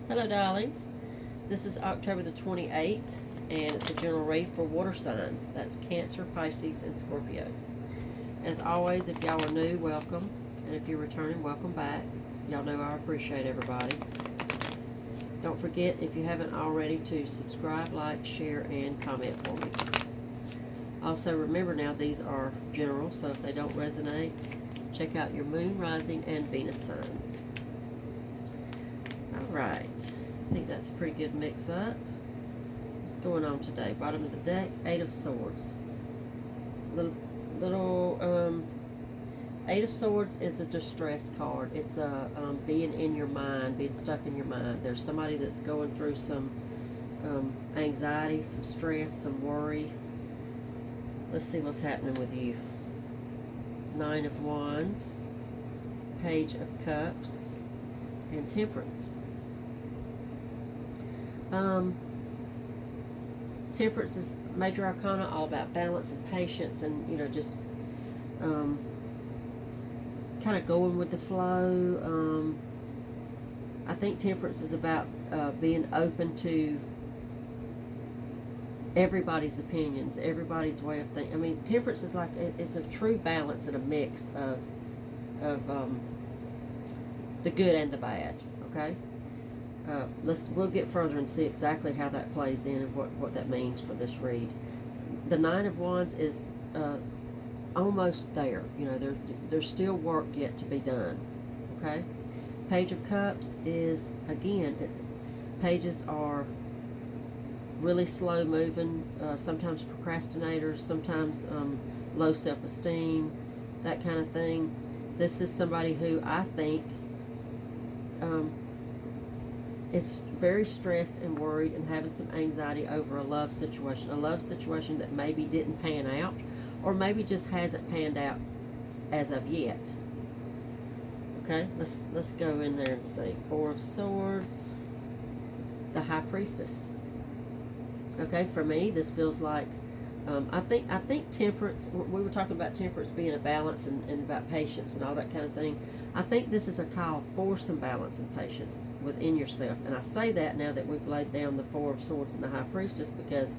Hello, darlings. This is October the 28th, and it's a general read for water signs. That's Cancer, Pisces, and Scorpio. As always, if y'all are new, welcome. And if you're returning, welcome back. Y'all know I appreciate everybody. Don't forget, if you haven't already, to subscribe, like, share, and comment for me. Also, remember now, these are general, so if they don't resonate, check out your moon, rising, and Venus signs. Alright, I think that's a pretty good mix-up. What's going on today? Bottom of the deck, Eight of Swords. Eight of Swords is a distress card. It's a being in your mind, being stuck in your mind. There's somebody that's going through some anxiety, some stress, some worry. Let's see what's happening with you. Nine of Wands, Page of Cups, and Temperance. Temperance is major arcana, all about balance and patience, and just kind of going with the flow. I think Temperance is about being open to everybody's opinions, everybody's way of thinking. I mean, Temperance is like it's a true balance and a mix of the good and the bad. Okay. We'll get further and see exactly how that plays in and what that means for this read. The Nine of Wands is almost there. There's still work yet to be done. Okay. Page of Cups is, again, pages are really slow moving, sometimes procrastinators, sometimes low self-esteem, that kind of thing. This is somebody who I think is very stressed and worried and having some anxiety over a love situation that maybe didn't pan out, or maybe just hasn't panned out as of yet. Okay, let's go in there and see. Four of Swords, the High Priestess. Okay, for me, this feels like I think Temperance. We were talking about Temperance being a balance and about patience and all that kind of thing. I think this is a call for some balance and patience within yourself. And I say that now that we've laid down the Four of Swords and the High Priestess, because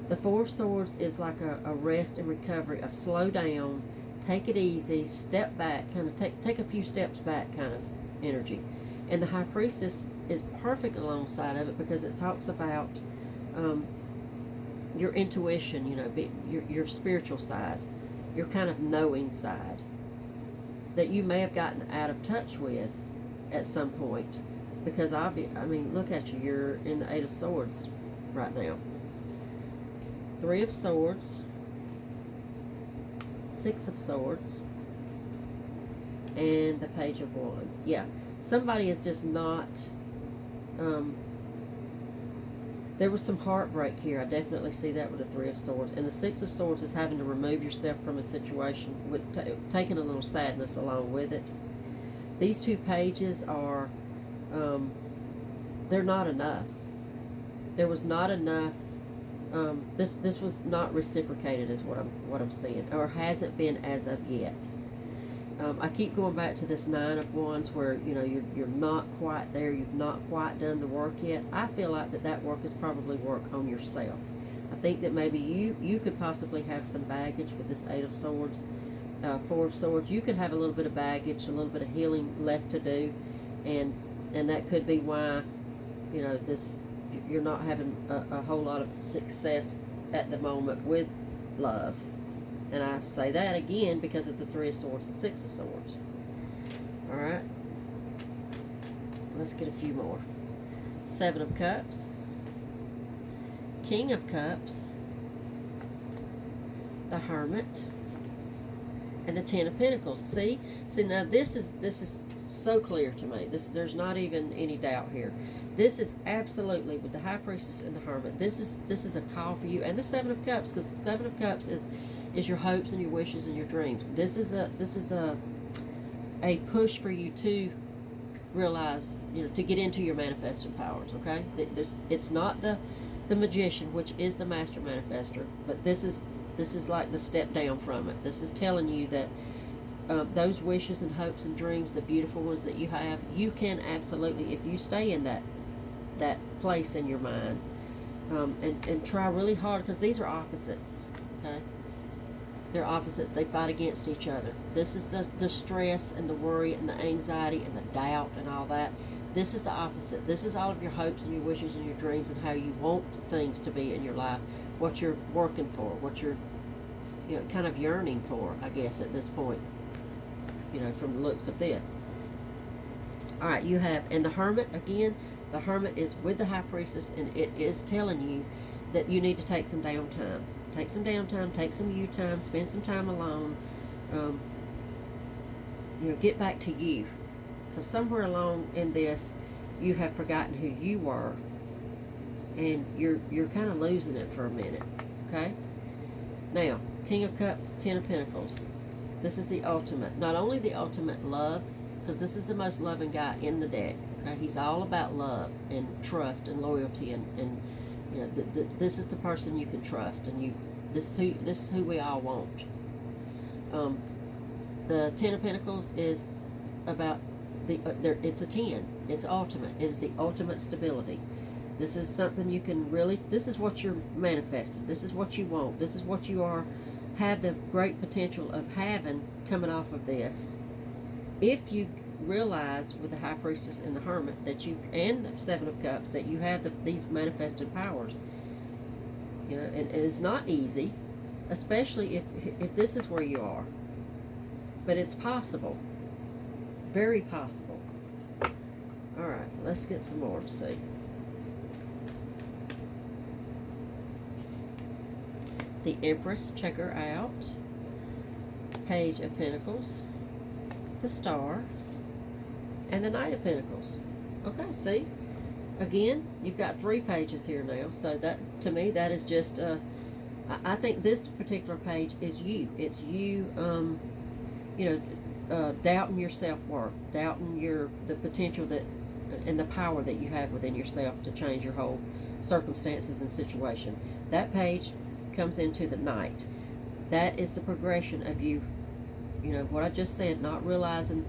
the Four of Swords is like a rest and recovery, a slow down, take it easy, step back, kind of take a few steps back kind of energy. And the High Priestess is perfect alongside of it, because it talks about your intuition, your spiritual side, your kind of knowing side that you may have gotten out of touch with at some point. Because I mean, look at you, you're in the Eight of Swords right now. Three of Swords, Six of Swords, and the Page of Wands. Yeah, somebody is just not there was some heartbreak here. I definitely see that with the Three of Swords. And the Six of Swords is having to remove yourself from a situation, with taking a little sadness along with it. These two pages are, they're not enough. There was not enough. This was not reciprocated, is what I'm seeing, or hasn't been as of yet. I keep going back to this Nine of Wands, where you're not quite there. You've not quite done the work yet. I feel like that work is probably work on yourself. I think that maybe you could possibly have some baggage with this Eight of Swords, Four of Swords. You could have a little bit of baggage, a little bit of healing left to do, and that could be why you're not having a whole lot of success at the moment with love. And I say that again because of the Three of Swords and Six of Swords. Alright. Let's get a few more. Seven of Cups. King of Cups. The Hermit. And the Ten of Pentacles. See now this is so clear to me. There's not even any doubt here. This is absolutely, with the High Priestess and the Hermit, this is a call for you. And the Seven of Cups, because the Seven of Cups is your hopes and your wishes and your dreams. This is a push for you to realize, to get into your manifesting powers. Okay, it's not the Magician, which is the master manifester, but this is like the step down from it. This is telling you that those wishes and hopes and dreams, the beautiful ones that you have, you can absolutely, if you stay in that that place in your mind, and try really hard, because these are opposites, okay? They're opposites. They fight against each other. This is the stress and the worry and the anxiety and the doubt and all that. This is the opposite. This is all of your hopes and your wishes and your dreams and how you want things to be in your life, what you're working for, what you're, kind of yearning for, I guess, at this point, from the looks of this. All right, you have, and the Hermit, again, the Hermit is with the High Priestess, and it is telling you that you need to take some downtime. Take some downtime, take some you time, spend some time alone. Get back to you. Because somewhere along in this, you have forgotten who you were, and you're kind of losing it for a minute, okay? Now, King of Cups, Ten of Pentacles. This is the ultimate. Not only the ultimate love, because this is the most loving guy in the deck, okay? He's all about love and trust and loyalty, and this is the person you can trust, and this is who we all want. The Ten of Pentacles is about it's a 10. It's ultimate. It is the ultimate stability. This is something you can really, this is what you're manifesting. This is what you want. This is what you have the great potential of having coming off of this. If you realize with the High Priestess and the Hermit and the Seven of Cups, that you have these manifested powers. And it's not easy, especially if this is where you are. But it's possible. Very possible. All right, let's get some more to see. The Empress, check her out. Page of Pentacles, the Star, and the Knight of Pentacles. Okay, see? Again, you've got 3 pages here now. So that, to me, that is just, I think this particular page is you. It's you, doubting your self-worth, doubting the potential and the power that you have within yourself to change your whole circumstances and situation. That page comes into the Knight. That is the progression of you, what I just said, not realizing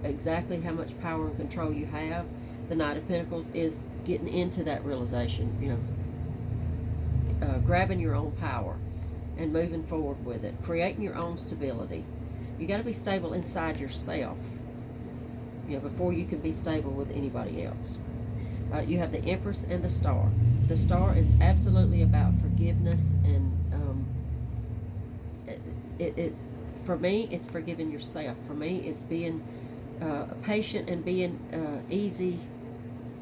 exactly how much power and control you have. The Knight of Pentacles is getting into that realization, grabbing your own power and moving forward with it, creating your own stability. You got to be stable inside yourself, before you can be stable with anybody else. You have the Empress and the Star. The Star is absolutely about forgiveness, and for me, it's forgiving yourself. For me, it's being patient and being easy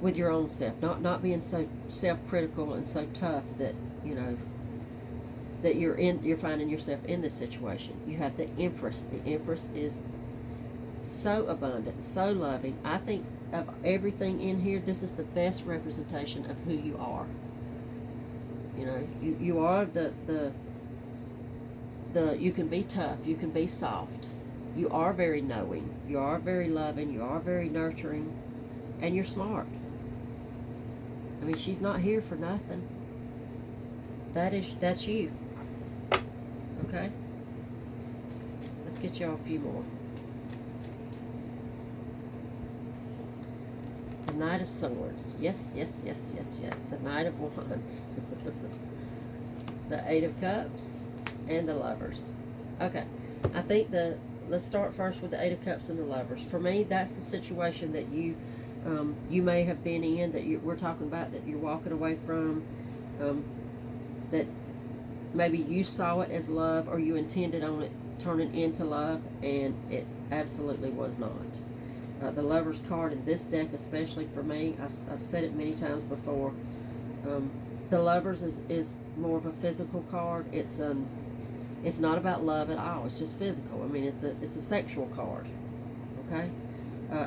with your own self, not being so self-critical and so tough that that you're finding yourself in this situation. You have the Empress. The Empress is so abundant, so loving. I think of everything in here, this is the best representation of who you are. You are the you can be tough, you can be soft, you are very knowing, you are very loving, you are very nurturing, and you're smart. I mean, she's not here for nothing. That's you. Okay? Let's get y'all a few more. The Knight of Swords. Yes. The Knight of Wands. The Eight of Cups and the Lovers. Okay. I think let's start first with the Eight of Cups and the Lovers. For me, that's the situation that you may have been in, that we're talking about, that you're walking away from, that maybe you saw it as love, or you intended on it turning into love, and it absolutely was not. The Lovers card in this deck, especially for me, I've said it many times before, the Lovers is more of a physical card. It's not about love at all. It's just physical. I mean, it's a sexual card. Okay?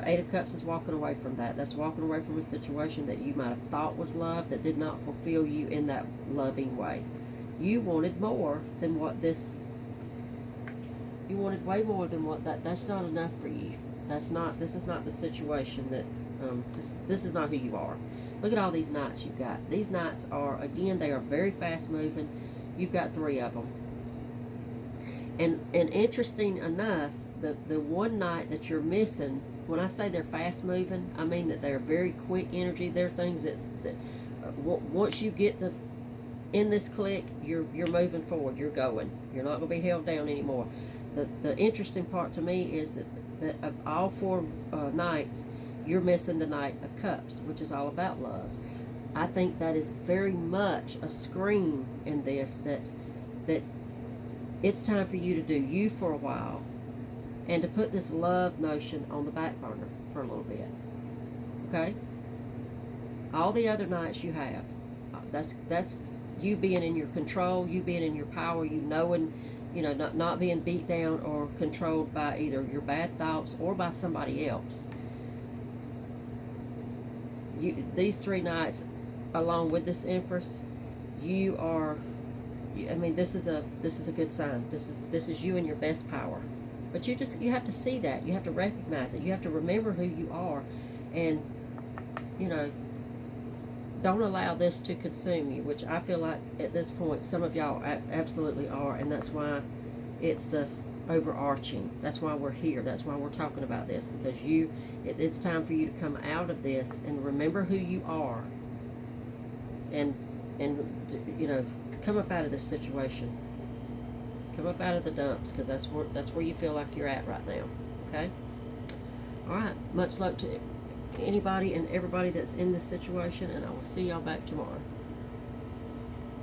Eight of Cups is walking away from that. That's walking away from a situation that you might have thought was love, that did not fulfill you in that loving way. You wanted more than what this. You wanted way more than what that's not enough for you. This is not the situation that, this is not who you are. Look at all these Knights you've got. These Knights are, again, they are very fast moving. You've got 3 of them. And interesting enough, the one Knight that you're missing when I say they're fast moving, I mean that they're very quick energy. They're things that once you get in this click, you're moving forward. You're going. You're not going to be held down anymore. The interesting part to me is that of all 4 nights, you're missing the Knight of Cups, which is all about love. I think that is very much a scream in this that it's time for you to do you for a while, and to put this love notion on the back burner for a little bit. Okay? All the other nights you have, that's you being in your control, you being in your power, you knowing, not being beat down or controlled by either your bad thoughts or by somebody else. These 3 nights, along with this Empress, this is a good sign. This is you in your best power. But you have to see that. You have to recognize it. You have to remember who you are, and don't allow this to consume you, which I feel like at this point some of y'all absolutely are, and that's why it's the overarching. That's why we're here. That's why we're talking about this, because it's time for you to come out of this and remember who you are, and come up out of this situation. Come up out of the dumps, because that's where you feel like you're at right now. Okay? All right. Much luck to anybody and everybody that's in this situation, and I will see y'all back tomorrow.